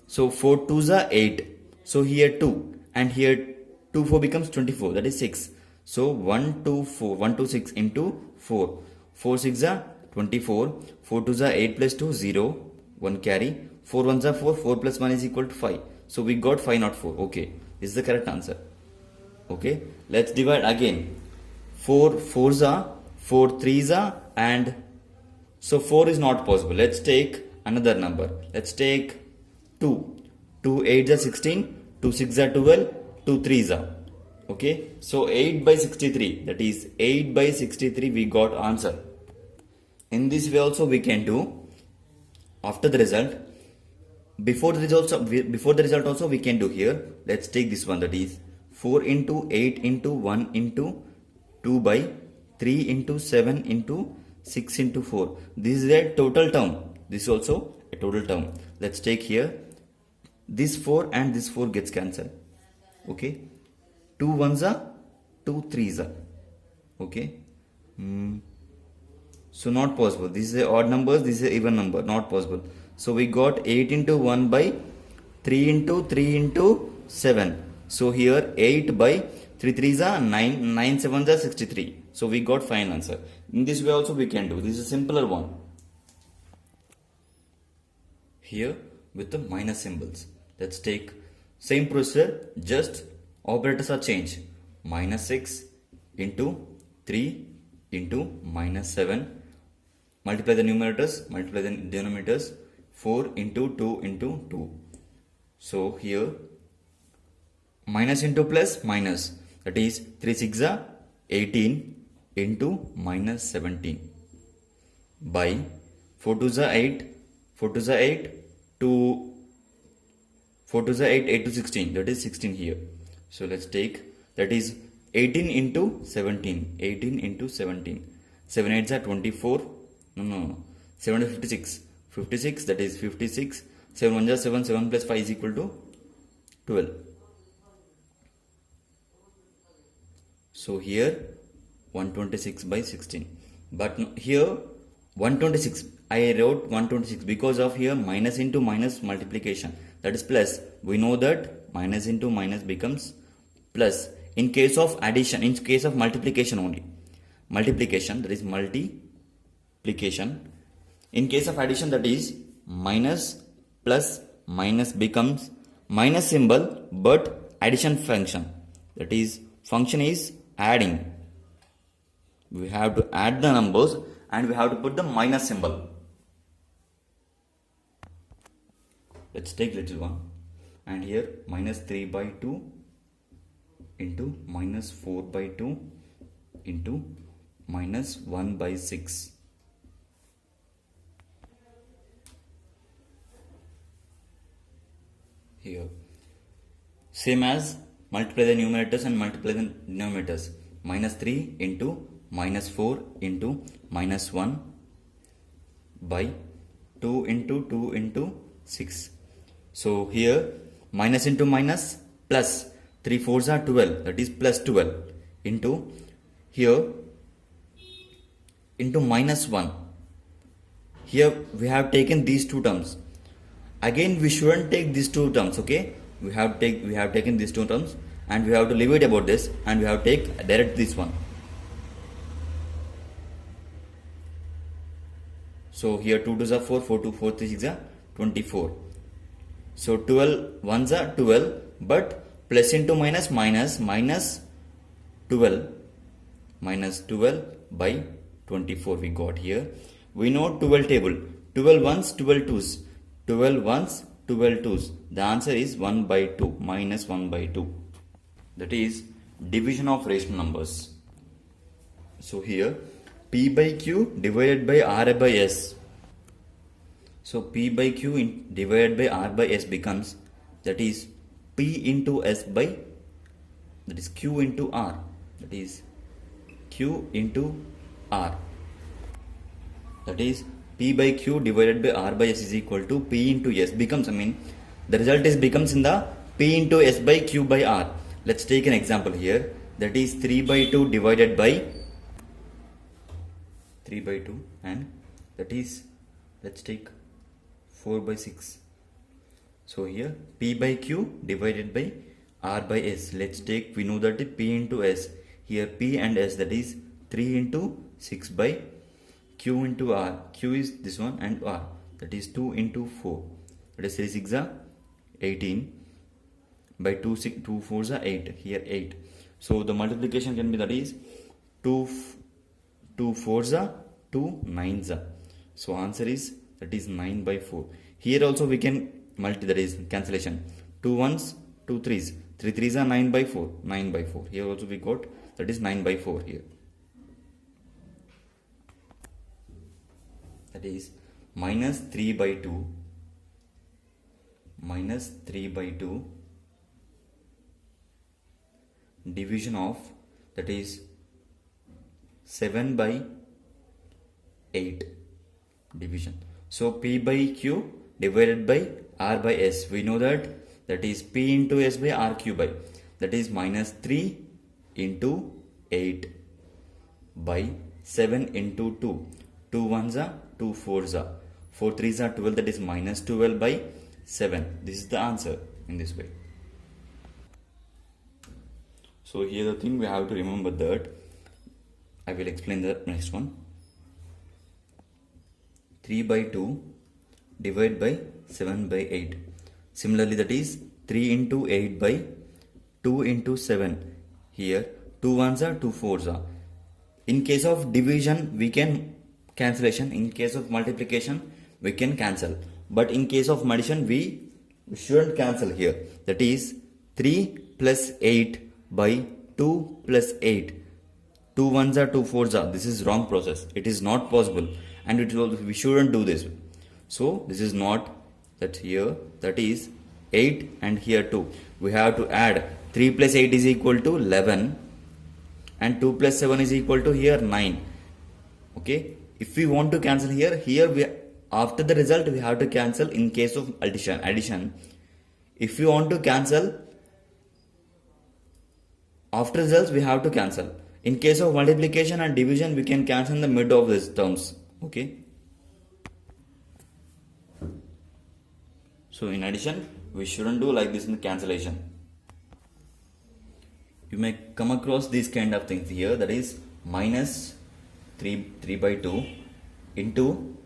So 4 2s are 8. So here 2 and here 2 4 becomes 24. That is 6. So 1 2 4 1 2 6 into 4. 4 6 are 24. 4 2s are 8 plus 2 0. 1 carry. 4 1s are 4. 4 plus 1 is equal to 5. So we got 504. Okay. This is the correct answer. Okay. Let's divide again. 4 4s are 4 3s are and so 4 is not possible. Let's take another number. Let's take 2. 2 8s are 16. 2 6 are 12. 2 3s are. Okay. So 8 by 63. That is 8 by 63 we got answer. In this way also we can do. After the result, before the result also we can do here. Let's take this one, that is 4 into 8 into 1 into 2 by 3 into 7 into 6 into 4. This is a total term. This is also a total term. Let's take here. This 4 and this 4 gets cancelled. Okay. 2 1s are 2 3s are. Okay. So not possible. This is odd numbers, this is even number. Not possible. So we got 8 into 1 by 3 into 3 into 7. So here 8 by 3 3s are 9, 9 7s are 63. So we got final answer. In this way also we can do. This is a simpler one. Here with the minus symbols. Let's take same procedure, just operators are changed. Minus 6 into 3 into minus 7. Multiply the numerators, multiply the denominators. 4 into 2 into 2. So here minus into plus minus. That is 3 6 are 18 into minus 17 by 4 2s are 8. 4 2s are 8 to 4 2s are 8, 8 to 16. That is 16 here. So let's take, that is 18 into 17. 18 into 17. 7 8s are 24. No. 7 is 56. 56, that is 56. 7 1s are 7. 7 plus 5 is equal to 12. So here 126 by 16. But here 126. I wrote 126 because of here minus into minus multiplication. That is plus. We know that minus into minus becomes plus. In case of addition, in case of multiplication only. Multiplication, that is multiplication. In case of addition, that is minus plus minus becomes minus symbol but addition function. That is function is adding. We have to add the numbers and we have to put the minus symbol. Let's take little one. And here minus 3 by 2 into minus 4 by 2 into minus 1 by 6. Here. Same as multiply the numerators and multiply the denominators. Minus 3 into minus 4 into minus 1 by 2 into 6. So here minus into minus plus. 3 fours are 12, that is plus 12 into here into minus 1. Here we have taken these two terms. Again we shouldn't take these two terms, okay? We have taken these two terms and we have to leave it about this and we have to take direct this one. So here 2 2s are 4, 4 2 4 3 6 are 24. So 12 1s are 12, but plus into minus 12 by 24 we got here. We know 12 table, 12 ones, 12 twos, 12 ones, 12 twos. The answer is 1 by 2, minus 1 by 2. That is division of rational numbers. So here P by Q divided by R by S. So P by Q divided by R by S becomes, that is P into S by, that is Q into R, that is Q into R. That is P by Q divided by R by S is equal to P into S becomes, the result is becomes in the P into S by Q by R. Let's take an example here. That is 3 by 2 divided by 3 by 2, and that is, let's take 4 by 6. So here P by Q divided by R by S. Let's take, we know that P into S. Here P and S, that is 3 into 6 by Q into R. Q is this one and R, that is 2 into 4. That is 3 6 are 18 by 2 4s are 8. Here 8. So the multiplication can be, that is 2 4s are 2 9s are. So answer is, that is 9 by 4. Here also we can that is cancellation. 2 1s, 2 3s. 3 3s are 9 by 4. 9 by 4. Here also we got, that is 9 by 4 here. That is minus 3 by 2. Minus 3 by 2 division of, that is 7 by 8 division. So P by Q divided by R by S. We know that, that is P into S by R Q by, that is minus 3 into 8 by 7 into 2. 2 1s are 2 4s are 4 3s are 12, that is minus 12 by 7. This is the answer in this way. So here the thing we have to remember that, I will explain the next one. 3 by 2 divided by 7 by 8. Similarly, that is 3 into 8 by 2 into 7. Here 2 1s are 2 4s are. In case of division we can cancellation. In case of multiplication we can cancel. But in case of addition we shouldn't cancel here. That is 3 plus 8 by 2 plus 8. 2 1s are 2 4s are. This is wrong process. It is not possible, and we shouldn't do this. So this is not, that here, that is 8 and here 2. We have to add 3 plus 8 is equal to 11 and 2 plus 7 is equal to here 9. Okay. If we want to cancel here we, after the result we have to cancel in case of addition. If we want to cancel after results we have to cancel. In case of multiplication and division we can cancel in the mid of these terms. Okay. So in addition we shouldn't do like this in the cancellation. You may come across these kind of things here, that is minus 3 by 2 into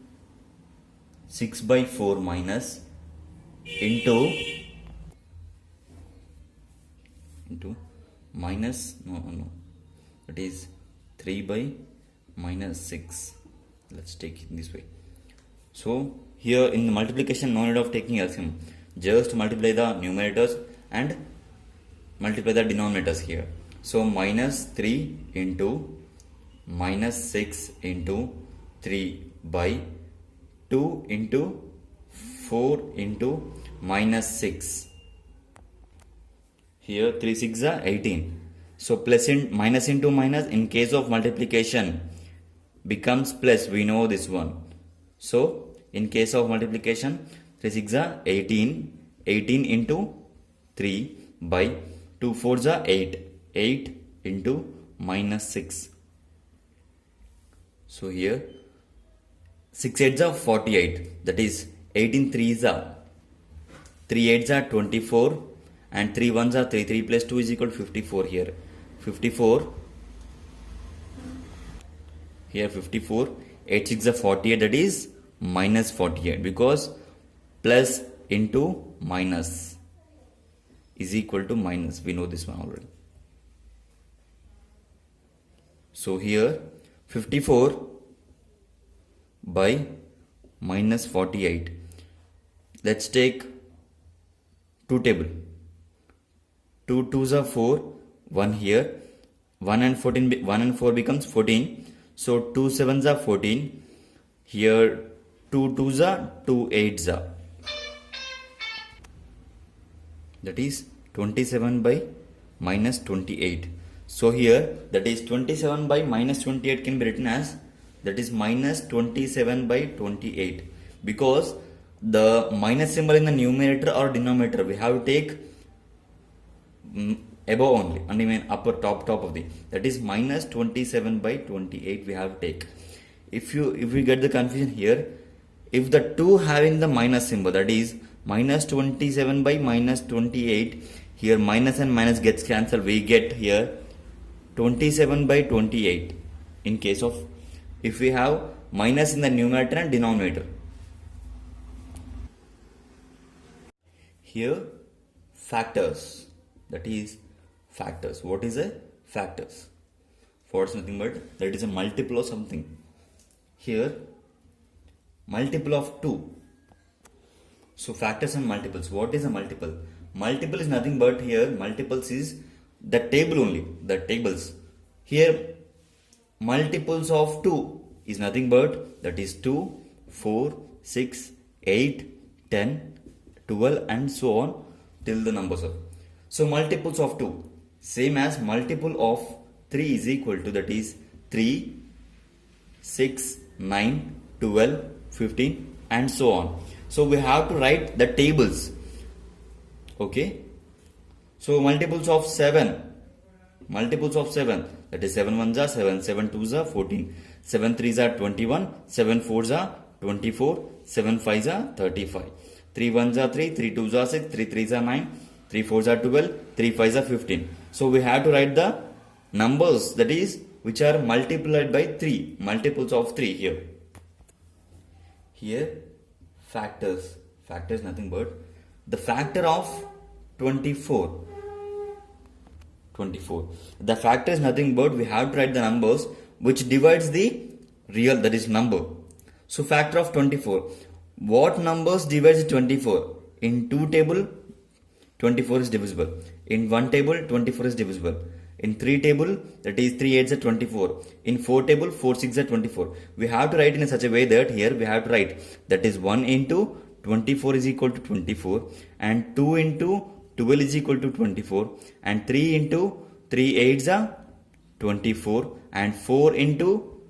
6 by 4 minus into minus no that is 3 by minus 6. Let's take it this way. So here in the multiplication no need of taking LCM, just multiply the numerators and multiply the denominators here. So minus 3 into minus 6 into 3 by 2 into 4 into minus 6. Here 3 6 are 18. So plus in minus into minus in case of multiplication becomes plus. We know this one. So in case of multiplication 3 6 are 18. 18 into 3 by 2 4s are 8. 8 into minus 6. So here 6 8s are 48. That is 18 3s are 3 8s are 24 and 3 1s are 3. 3 plus 2 is equal to 54 here. 54 here 54. 8 6 are 48, that is minus 48, because plus into minus is equal to minus. We know this one already. So here 54 by minus 48. Let's take 2 table. 2 2s are 4. 1 here. 1 and 14. 1 and 4 becomes 14. So 2 7s are 14. Here 2 2s are 2 8s are. That is 27 by minus 28. So here that is 27 by minus 28 can be written as, that is minus 27 by 28, because the minus symbol in the numerator or denominator we have to take above only, and I mean upper top of the, that is minus 27 by 28 we have to take. If we get the confusion here, if the 2 having the minus symbol, that is minus 27 by minus 28, here minus and minus gets cancelled, we get here 27 by 28 in case of if we have minus in the numerator and denominator. Here factors, that is factors. What is a factors? For it's nothing but that is a multiple of something. Here multiple of 2. So factors and multiples. What is a multiple? Multiple is nothing but here multiples is the table only, the tables. Here multiples of 2 is nothing but that is 2, 4, 6, 8, 10, 12 and so on till the numbers of. So multiples of 2 same as multiple of 3 is equal to, that is 3, 6, 9, 12, 15 and so on. So we have to write the tables. Okay. So multiples of 7. Multiples of 7. That is 7 1s are 7. 7 2s are 14. 7 3s are 21. 7 4s are 24. 7 5s are 35. 3 1s are 3. 3 2s are 6. 3 3s are 9. 3 4s are 12. 3 5s are 15. So we have to write the numbers, that is which are multiplied by 3. Multiples of 3 here. Here factors. Factors nothing but the factor of 24. 24. The factor is nothing but we have to write the numbers which divides the real, that is number. So factor of 24. What numbers divides 24? In 2 table 24 is divisible. In 1 table 24 is divisible. In 3 table, that is 3 8s are 24. In 4 table 4 6s are 24. We have to write in such a way that here we have to write that is 1 into 24 is equal to 24 and 2 into 12 is equal to 24 and 3 into 3 8s are 24 and 4 into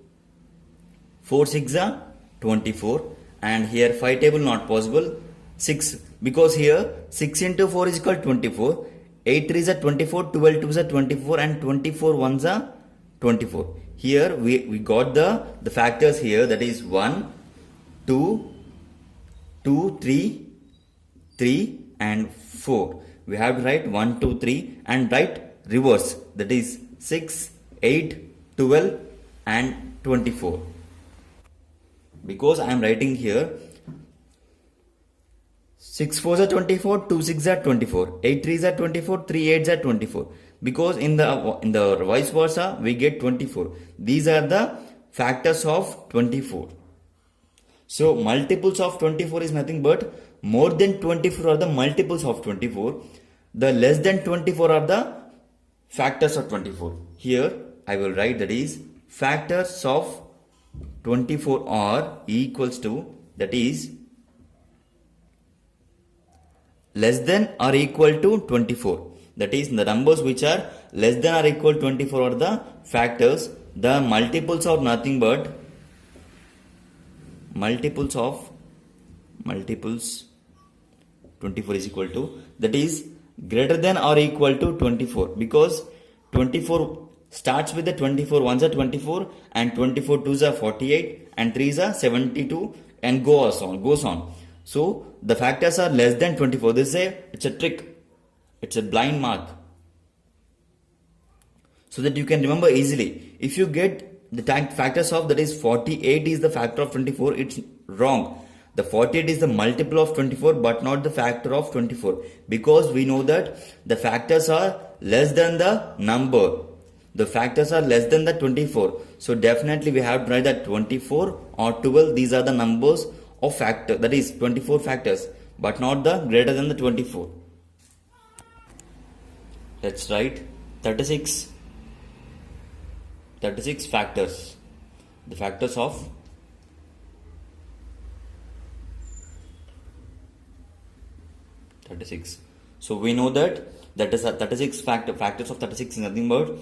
4 6s are 24 and here 5 table not possible. 6, because here 6 into 4 is equal to 24. 8 3s are 24, 12 2s are 24 and 24 1s are 24. Here we got the factors here, that is 1, 2, 2, 3, 3 and 4. We have to write 1, 2, 3 and write reverse, that is 6, 8, 12 and 24. Because I am writing here 6 4s are 24, 2 6s are 24, 8 3s are 24, 3 8s are 24. Because in the vice versa we get 24. These are the factors of 24. So multiples of 24 is nothing but more than 24 are the multiples of 24. The less than 24 are the factors of 24. Here I will write that is factors of 24 are equals to, that is less than or equal to 24. That is the numbers which are less than or equal to 24 are the factors. The multiples are nothing but multiples 24 is equal to, that is greater than or equal to 24, because 24 starts with the 24 ones are 24 and 24 twos are 48 and 3s are 72 and goes on. So the factors are less than 24. It's a trick. It's a blind mark. So that you can remember easily. If you get the factors of, that is 48 is the factor of 24, it's wrong. The 48 is the multiple of 24 but not the factor of 24, because we know that the factors are less than the number. The factors are less than the 24. So definitely we have to write that 24 or 12, these are the numbers of factor, that is 24 factors, but not the greater than the 24. Let's write 36 factors. The factors of 36. So we know that is 36 factors of 36 is nothing but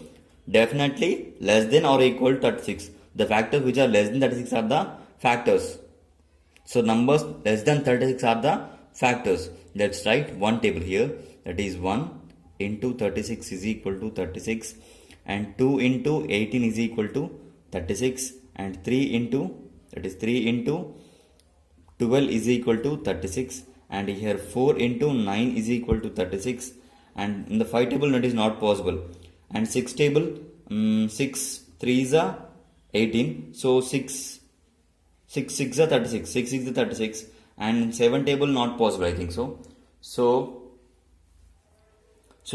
definitely less than or equal to 36. The factors which are less than 36 are the factors. So numbers less than 36 are the factors. Let's write one table here, that is 1 into 36 is equal to 36, and 2 into 18 is equal to 36, and 3 into 12 is equal to 36, and here 4 into 9 is equal to 36, and in the 5 table that is not possible, and 6 table 6 3s are 18, so 6 6 are 36, 6 is 36, and 7 table not possible, I think so. So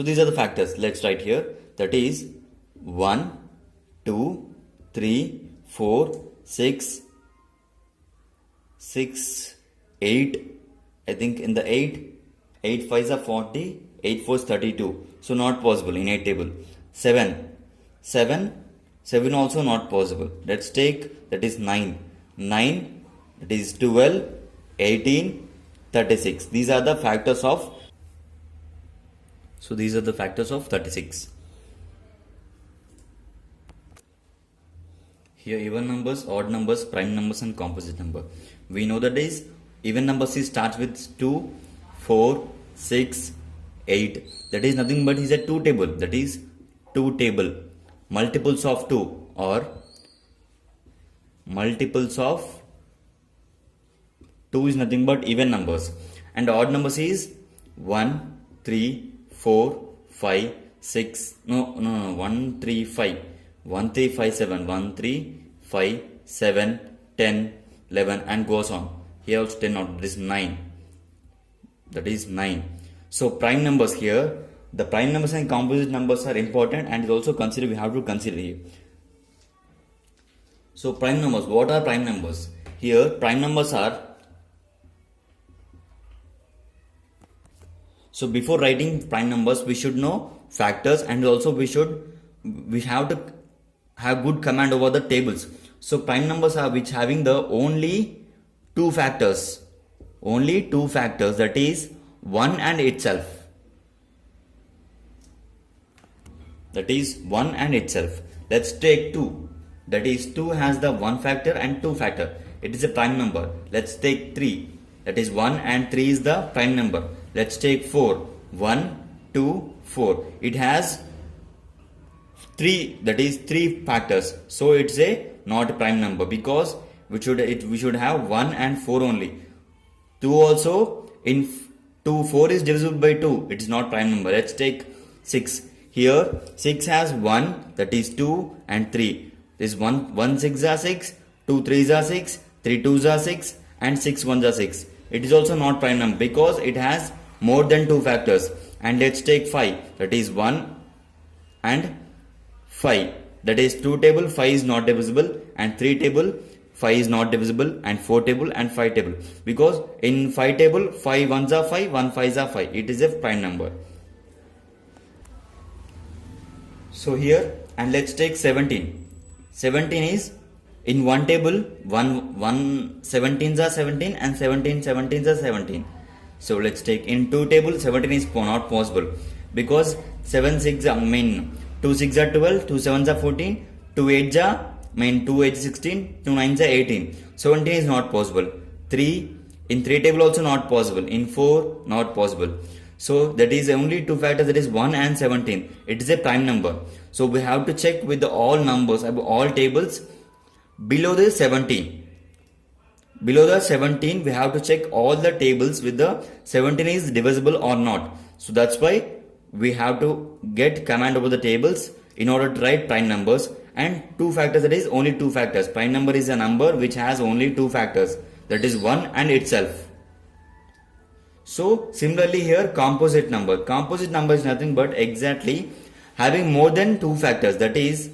these are the factors. Let's write here, that is 1 2 3 4 6 8. I think in the 8 5s are 40, 8 4s 32, so not possible in 8 table. 7 also not possible. Let's take, that is 9, that is 12, 18, 36. These are the factors of, so these are the factors of 36. Here even numbers, odd numbers, prime numbers and composite number. We know that is even numbers starts with 2, 4, 6, 8. That is nothing but is a 2 table. That is 2 table. Multiples of 2 or multiples of 2 is nothing but even numbers. And odd numbers is 1, 3, 4, 5, 6. No, 1, 3, 5. 1, 3, 5, 7. 1, 3, 5, 7, 10, 11 and goes on. Here also 10 not, this is 9. That is 9. So prime numbers here, the prime numbers and composite numbers are important, and also we have to consider here. So prime numbers, what are prime numbers? Here prime numbers are, so before writing prime numbers we should know factors, and also we have to have good command over the tables. So prime numbers are which having the only two factors, that is 1 and itself. That is 1 and itself. Let's take 2. That is 2 has the 1 factor and 2 factor. It is a prime number. Let's take 3. That is 1 and 3 is the prime number. Let's take 4. 1, 2, 4. It has 3, that is 3 factors. So it's a not a prime number, because we should have 1 and 4 only. 2 also, in 2 4 is divisible by 2. It is not prime number. Let's take 6. Here 6 has 1, that is 2 and 3. This 1 6 are 6, 2 3s are 6, 3 2s are 6 and 6 1s are 6. It is also not prime number because it has more than 2 factors. And let's take 5, that is 1 and 5. That is 2 table 5 is not divisible, and 3 table 5 is not divisible, and 4 table and 5 table, because in 5 table 5 1s are 5, 1 5s are 5. It is a prime number. So here, and let's take 17. 17 is in one table 1 17s are 17 and 17s are 17. So let's take in 2 table 17 is not possible, because 7 6 2 6 are 12, 2 7s are 14, 2 8s are 2 8s 16, 2 9s are 18. 17 is not possible. 3 in 3 table also not possible. In 4 not possible. So that is only two factors, that is 1 and 17. It is a prime number. So we have to check with the all numbers, all tables below the 17. Below the 17, we have to check all the tables with the 17 is divisible or not. So that's why we have to get command over the tables in order to write prime numbers. And two factors, that is only two factors. Prime number is a number which has only two factors, that is 1 and itself. So similarly here, composite number. Composite number is nothing but exactly having more than two factors, that is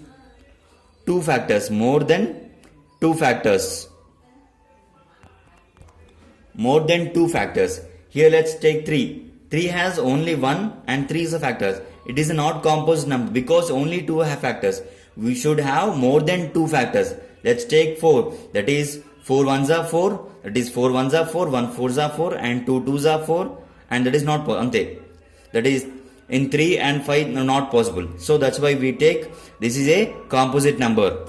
two factors, more than two factors. More than two factors. Here let's take 3. 3 has only 1 and 3 is a factor. It is a not composite number because only 2 have factors. We should have more than 2 factors. Let's take 4. That is 4 ones are 4. That is 4 ones are 4. 1 fours are 4 and 2 twos are 4. And that is not ante. That is in 3 and 5 not possible. So that's why we take this is a composite number.